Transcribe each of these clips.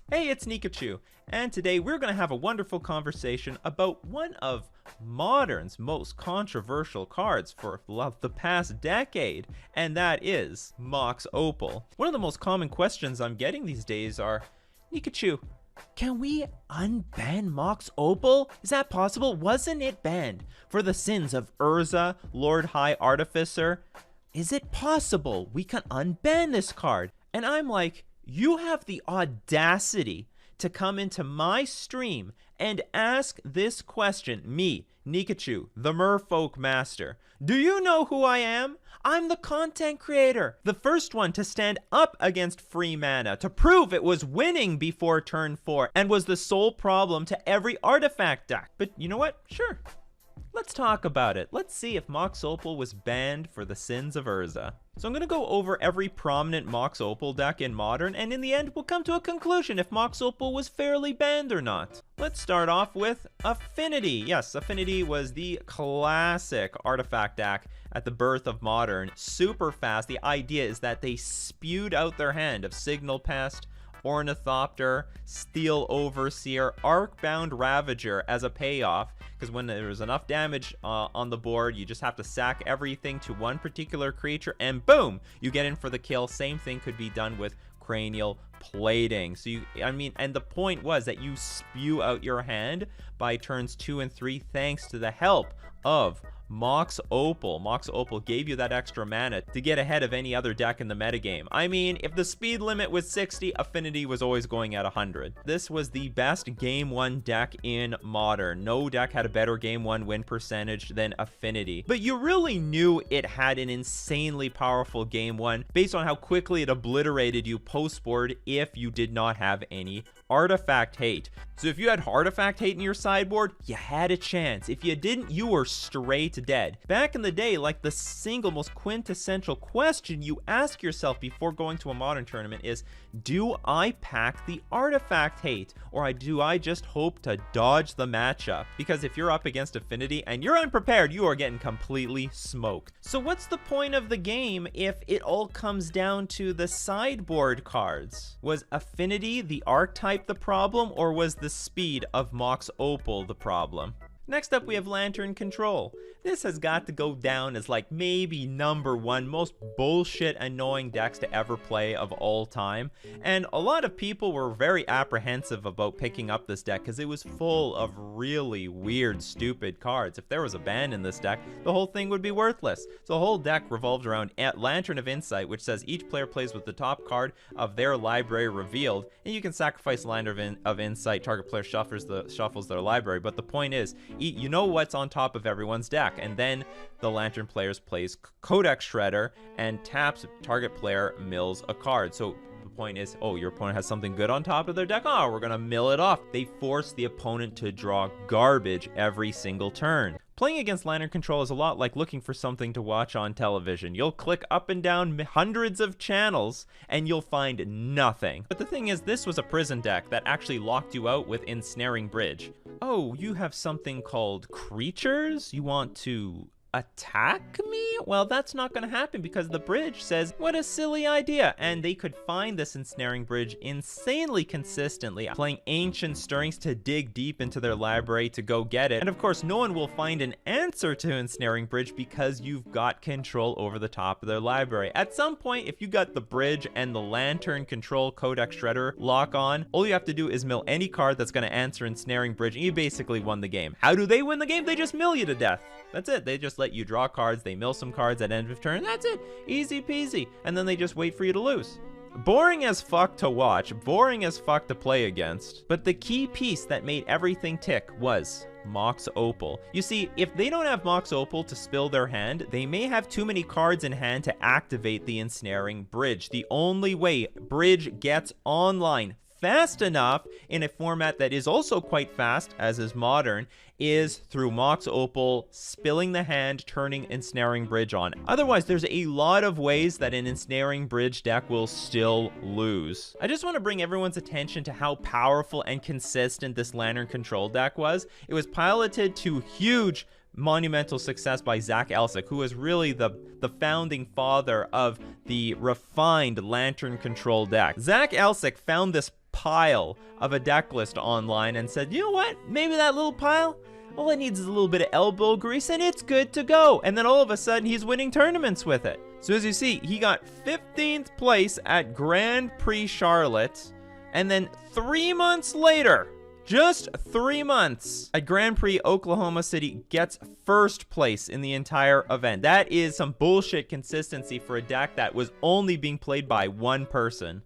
Hey, it's Nikachu, and today we're going to have a wonderful conversation about one of Modern's most controversial cards for the past decade, and that is Mox Opal. One of the most common questions I'm getting these days are, Nikachu, can we unban Mox Opal? Is that possible? Wasn't it banned for the sins of Urza, Lord High Artificer? Is it possible we can unban this card? And I'm like, you have the audacity to come into my stream and ask this question, me, Nikachu, the Merfolk Master. Do you know who I am? I'm the content creator, the first one to stand up against free mana, to prove it was winning before turn 4, and was the sole problem to every artifact deck. But you know what? Sure. Let's talk about it. Let's see if Mox Opal was banned for the sins of Urza. So I'm going to go over every prominent Mox Opal deck in Modern, and in the end we'll come to a conclusion if Mox Opal was fairly banned or not. Let's start off with Affinity. Yes, Affinity was the classic artifact deck at the birth of Modern. Super fast. The idea is that they spewed out their hand of Signal Pest, Ornithopter, Steel Overseer, Arcbound Ravager as a payoff, because when there's enough damage on the board, you just have to sack everything to one particular creature, and boom, you get in for the kill. Same thing could be done with Cranial Plating. So and the point was that you spew out your hand by turns 2 and 3 thanks to the help of Mox Opal. Mox Opal gave you that extra mana to get ahead of any other deck in the metagame. I mean, if the speed limit was 60, Affinity was always going at 100. This was the best Game 1 deck in Modern. No deck had a better Game 1 win percentage than Affinity. But you really knew it had an insanely powerful Game 1 based on how quickly it obliterated you post-board if you did not have any artifact hate. So if you had artifact hate in your sideboard, you had a chance. If you didn't, you were straight dead. Back in the day, like, the single most quintessential question you ask yourself before going to a Modern tournament is, do I pack the artifact hate, or do I just hope to dodge the matchup? Because if you're up against Affinity and you're unprepared, you are getting completely smoked. So what's the point of the game if it all comes down to the sideboard cards? Was Affinity, the archetype, the problem, or was the speed of Mox Opal the problem? Next up, we have Lantern Control. This has got to go down as like maybe #1 most bullshit annoying decks to ever play of all time. And a lot of people were very apprehensive about picking up this deck because it was full of really weird, stupid cards. If there was a ban in this deck, the whole thing would be worthless. So the whole deck revolved around Lantern of Insight, which says each player plays with the top card of their library revealed, and you can sacrifice Lantern of Insight. Target player shuffles their library. But the point is, you know what's on top of everyone's deck, and then the Lantern players plays Codex Shredder and taps target player mills a card. So the point is, oh, your opponent has something good on top of their deck, oh, we're gonna mill it off. They force the opponent to draw garbage every single turn. Playing against Lantern Control is a lot like looking for something to watch on television. You'll click up and down hundreds of channels and you'll find nothing. But the thing is, this was a prison deck that actually locked you out with Ensnaring Bridge. Oh, you have something called creatures? You want to attack me? Well, that's not going to happen because the bridge says, what a silly idea. And they could find this Ensnaring Bridge insanely consistently, playing Ancient Stirrings to dig deep into their library to go get it. And of course, no one will find an answer to Ensnaring Bridge because you've got control over the top of their library. At some point, if you got the bridge and the Lantern Control Codex Shredder lock on, all you have to do is mill any card that's going to answer Ensnaring Bridge, and you basically won the game. How do they win the game? They just mill you to death. That's it. They just let you draw cards, they mill some cards at end of turn, that's it. Easy peasy. And then they just wait for you to lose. Boring as fuck to watch, boring as fuck to play against. But the key piece that made everything tick was Mox Opal. You see, if they don't have Mox Opal to spill their hand, they may have too many cards in hand to activate the Ensnaring Bridge. The only way Bridge gets online fast enough in a format that is also quite fast, as is Modern, is through Mox Opal spilling the hand, turning Ensnaring Bridge on. Otherwise, there's a lot of ways that an Ensnaring Bridge deck will still lose. I just want to bring everyone's attention to how powerful and consistent this Lantern Control deck was. It was piloted to huge monumental success by Zach Elsick, who is really the founding father of the refined Lantern Control deck. Zach Elsick found this pile of a deck list online and said, you know what, maybe that little pile, all it needs is a little bit of elbow grease and it's good to go. And then all of a sudden he's winning tournaments with it. So as you see, he got 15th place at Grand Prix Charlotte. And then 3 months later, just 3 months, at Grand Prix Oklahoma City, gets first place in the entire event. That is some bullshit consistency for a deck that was only being played by one person.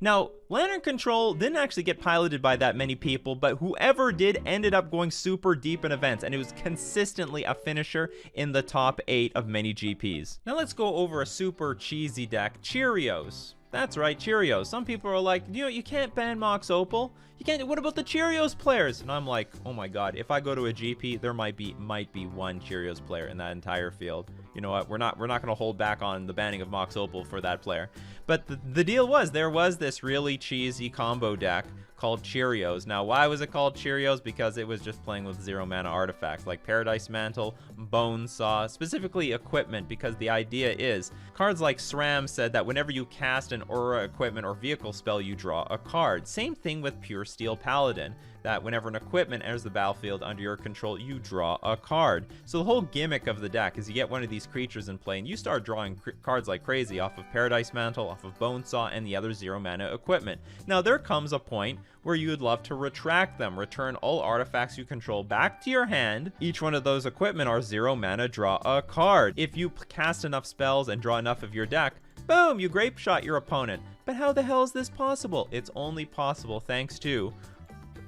Now, Lantern Control didn't actually get piloted by that many people, but whoever did ended up going super deep in events, and it was consistently a finisher in the top 8 of many GPs. Now let's go over a super cheesy deck, Cheerios. That's right, Cheerios. Some people are like, you know, you can't ban Mox Opal. You can't. What about the Cheerios players? And I'm like, oh my god, if I go to a GP, there might be one Cheerios player in that entire field. You know what? We're not going to hold back on the banning of Mox Opal for that player. But the deal was, there was this really cheesy combo deck called Cheerios. Now, why was it called Cheerios? Because it was just playing with 0 mana artifacts like Paradise Mantle, Bone Saw, specifically equipment, because the idea is cards like SRAM said that whenever you cast an aura, equipment, or vehicle spell, you draw a card. Same thing with Pure Steel Paladin, that whenever an equipment enters the battlefield under your control, you draw a card. So the whole gimmick of the deck is you get one of these creatures in play and you start drawing cards like crazy off of Paradise Mantle, off of Bone Saw, and the other 0 mana equipment. Now there comes a point where you would love to retract them, return all artifacts you control back to your hand. Each one of those equipment are 0 mana, draw a card. If you cast enough spells and draw enough of your deck, boom, you grape shot your opponent. But how the hell is this possible? It's only possible thanks to,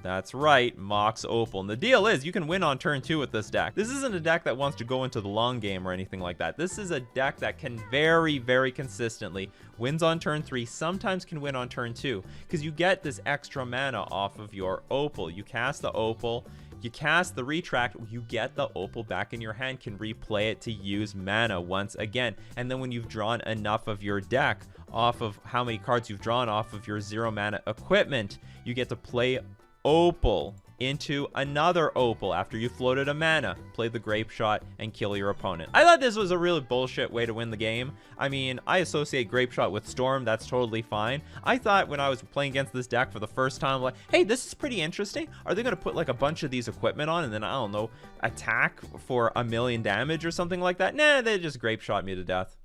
that's right, Mox Opal. And the deal is, you can win on turn 2 with this deck. This isn't a deck that wants to go into the long game or anything like that. This is a deck that can very, very consistently wins on turn 3, sometimes can win on turn 2, because you get this extra mana off of your Opal. You cast the Opal, you cast the Retract, you get the Opal back in your hand, can replay it to use mana once again. And then when you've drawn enough of your deck off of how many cards you've drawn off of your 0 mana equipment, you get to play Opal into another Opal after you floated a mana, play the grape shot, and kill your opponent. I thought this was a really bullshit way to win the game. I mean, I associate grape shot with Storm, that's totally fine. I thought when I was playing against this deck for the first time, like, hey, this is pretty interesting. Are they going to put like a bunch of these equipment on and then, I don't know, attack for 1,000,000 damage or something like that? Nah, they just grape shot me to death.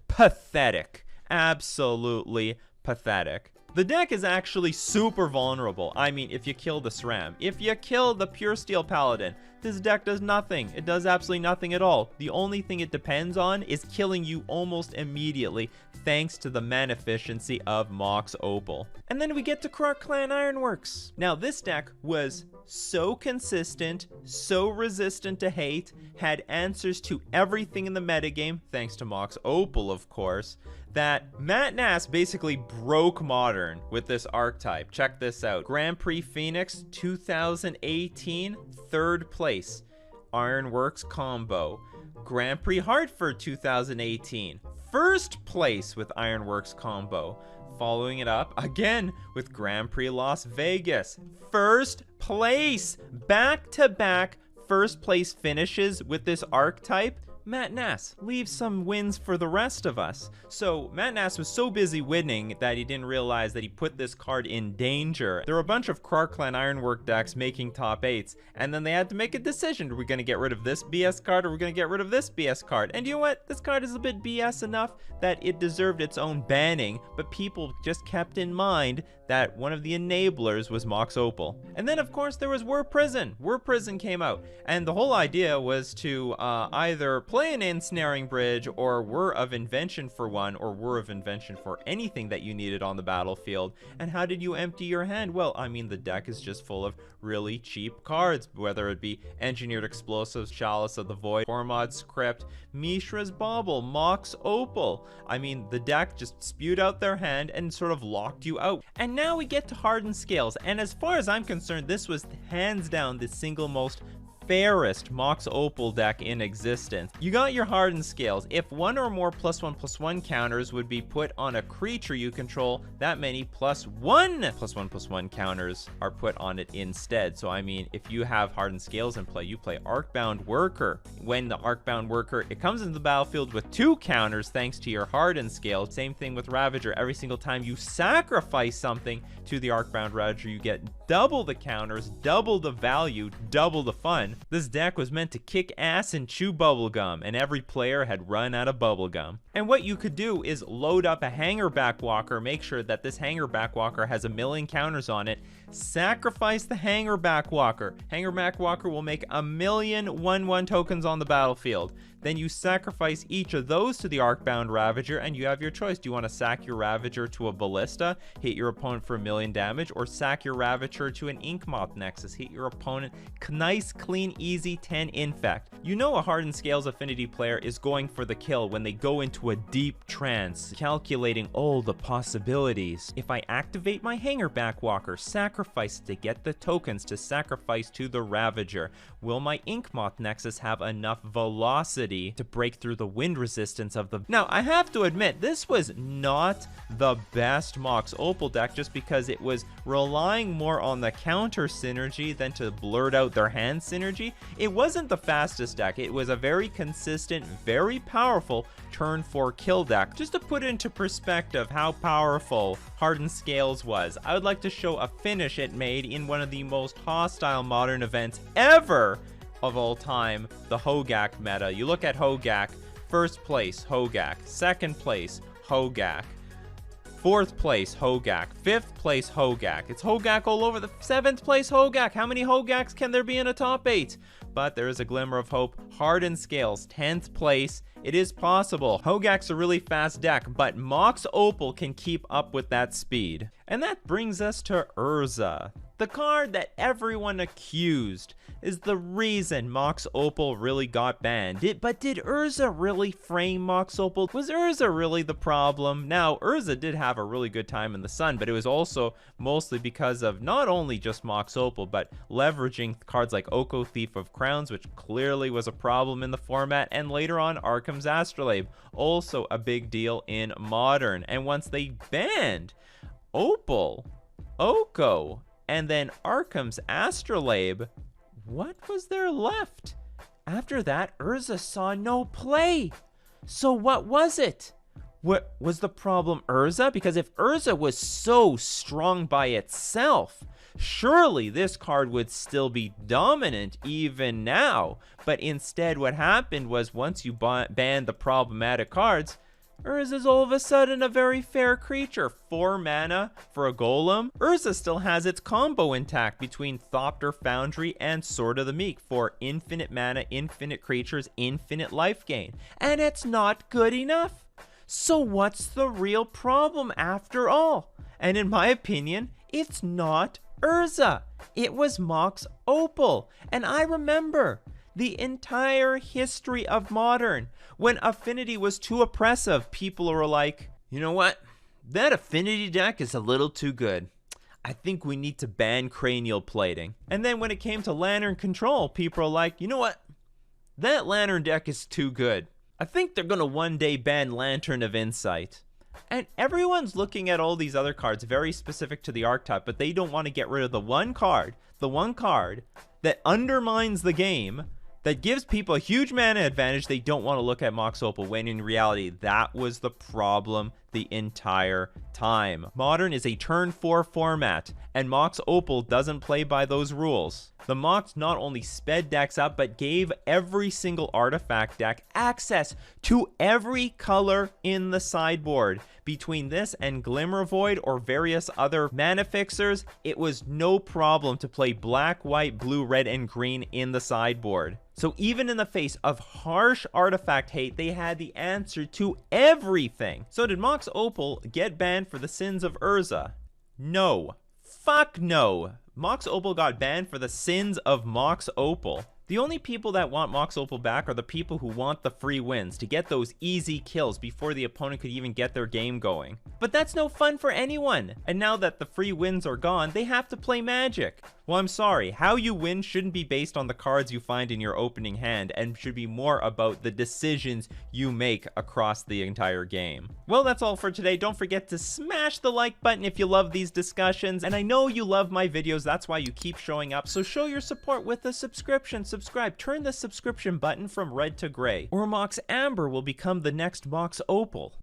Pathetic. Absolutely pathetic. The deck is actually super vulnerable. I mean, if you kill the SRAM, if you kill the Pure Steel Paladin, this deck does nothing. It does absolutely nothing at all. The only thing it depends on is killing you almost immediately, thanks to the mana efficiency of Mox Opal. And then we get to Croc Clan Ironworks. Now, this deck was so consistent, so resistant to hate, had answers to everything in the metagame, thanks to Mox Opal, of course, that Matt Nass basically broke Modern with this archetype. Check this out. Grand Prix Phoenix 2018, 3rd place, Ironworks combo. Grand Prix Hartford 2018, 1st place with Ironworks combo. Following it up again with Grand Prix Las Vegas, 1st place, back-to-back 1st place finishes with this archetype. Matt Nass leaves some wins for the rest of us. So Matt Nass was so busy winning that he didn't realize that he put this card in danger. There were a bunch of Croc Clan Ironwork decks making top 8s, and then they had to make a decision. Are we going to get rid of this BS card, or are we going to get rid of this BS card? And you know what? This card is a bit BS enough that it deserved its own banning, but people just kept in mind that one of the enablers was Mox Opal. And then of course there was Were Prison. Were Prison came out, and the whole idea was to either play an ensnaring bridge, or Were of Invention for one, or Were of Invention for anything that you needed on the battlefield. And how did you empty your hand? Well, I mean, the deck is just full of really cheap cards, whether it be Engineered Explosives, Chalice of the Void, Formod Script, Mishra's Bauble, Mox Opal. I mean, the deck just spewed out their hand and sort of locked you out. And now we get to Harden Scales, and as far as I'm concerned, this was hands down the single most fairest Mox Opal deck in existence. You got your Harden Scales. If one or more +1/+1 counters would be put on a creature you control, that many +1/+1 counters are put on it instead. So I mean, if you have Harden Scales in play, you play Arcbound Worker. When the Arcbound Worker, it comes into the battlefield with 2 counters thanks to your Harden Scales. Same thing with Ravager. Every single time you sacrifice something to the Arcbound Ravager, you get double the counters, double the value, double the fun. This deck was meant to kick ass and chew bubblegum, and every player had run out of bubblegum. And what you could do is load up a Hangerback Walker, make sure that this Hangerback Walker has 1,000,000 counters on it, sacrifice the Hangerback Walker. Hangerback Walker will make 1,000,000 1/1 tokens on the battlefield. Then you sacrifice each of those to the Arcbound Ravager, and you have your choice. Do you want to sack your Ravager to a Ballista, hit your opponent for 1,000,000 damage, or sack your Ravager to an Inkmoth Nexus, hit your opponent, nice, clean, easy 10 infect. You know a Harden Scales Affinity player is going for the kill when they go into a deep trance, calculating all the possibilities. If I activate my Hangerback Walker, sacrifice to get the tokens to sacrifice to the Ravager, will my Inkmoth Nexus have enough velocity to break through the wind resistance of the... Now, I have to admit, this was not the best Mox Opal deck just because it was relying more on the counter synergy than to blurt out their hand synergy. It wasn't the fastest deck. It was a very consistent, very powerful turn 4 kill deck. Just to put into perspective how powerful Harden Scales was, I would like to show a finish it made in one of the most hostile modern events ever of all time, the Hogak meta. You look at Hogak, first place Hogak, second place Hogak, fourth place Hogak, fifth place Hogak. It's Hogak all over. The 7th place Hogak. How many Hogaks can there be in a top 8? But there is a glimmer of hope. Harden Scales, 10th place. It is possible. Hogak's a really fast deck, but Mox Opal can keep up with that speed. And that brings us to Urza. The card that everyone accused is the reason Mox Opal really got banned. But did Urza really frame Mox Opal? Was Urza really the problem? Now, Urza did have a really good time in the sun, but it was also mostly because of not only just Mox Opal, but leveraging cards like Oko Thief of Crowns, which clearly was a problem in the format, and later on Arkham's Astrolabe, also a big deal in Modern. And once they banned Opal, Oko, and then Arkham's Astrolabe, what was there left? After that, Urza saw no play. So what was it? What was the problem, Urza? Because if Urza was so strong by itself, surely this card would still be dominant even now. But instead, what happened was once you banned the problematic cards, Urza's all of a sudden a very fair creature. 4 mana for a golem. Urza still has its combo intact between Thopter Foundry and Sword of the Meek for infinite mana, infinite creatures, infinite life gain. And it's not good enough. So what's the real problem after all? And in my opinion, it's not Urza. It was Mox Opal. And I remember the entire history of Modern. When Affinity was too oppressive, people were like, you know what? That Affinity deck is a little too good. I think we need to ban cranial plating. And then when it came to Lantern Control, people were like, you know what? That Lantern deck is too good. I think they're gonna one day ban Lantern of Insight. And everyone's looking at all these other cards very specific to the archetype, but they don't want to get rid of the one card that undermines the game, that gives people a huge mana advantage. They don't want to look at Mox Opal, when in reality, that was the problem the entire time. Modern is a turn 4 format, and Mox Opal doesn't play by those rules. The Mox not only sped decks up, but gave every single artifact deck access to every color in the sideboard. Between this and Glimmer Void or various other mana fixers, it was no problem to play black, white, blue, red, and green in the sideboard. So even in the face of harsh artifact hate, they had the answer to everything. So did Mox Opal get banned for the sins of Urza? No. Fuck no. Mox Opal got banned for the sins of Mox Opal. The only people that want Mox Opal back are the people who want the free wins, to get those easy kills before the opponent could even get their game going. But that's no fun for anyone, and now that the free wins are gone, they have to play Magic. Well, I'm sorry, how you win shouldn't be based on the cards you find in your opening hand, and should be more about the decisions you make across the entire game. Well, that's all for today. Don't forget to smash the like button if you love these discussions, and I know you love my videos, that's why you keep showing up, so show your support with a subscription. Subscribe, turn the subscription button from red to gray, or Mox Amber will become the next Mox Opal.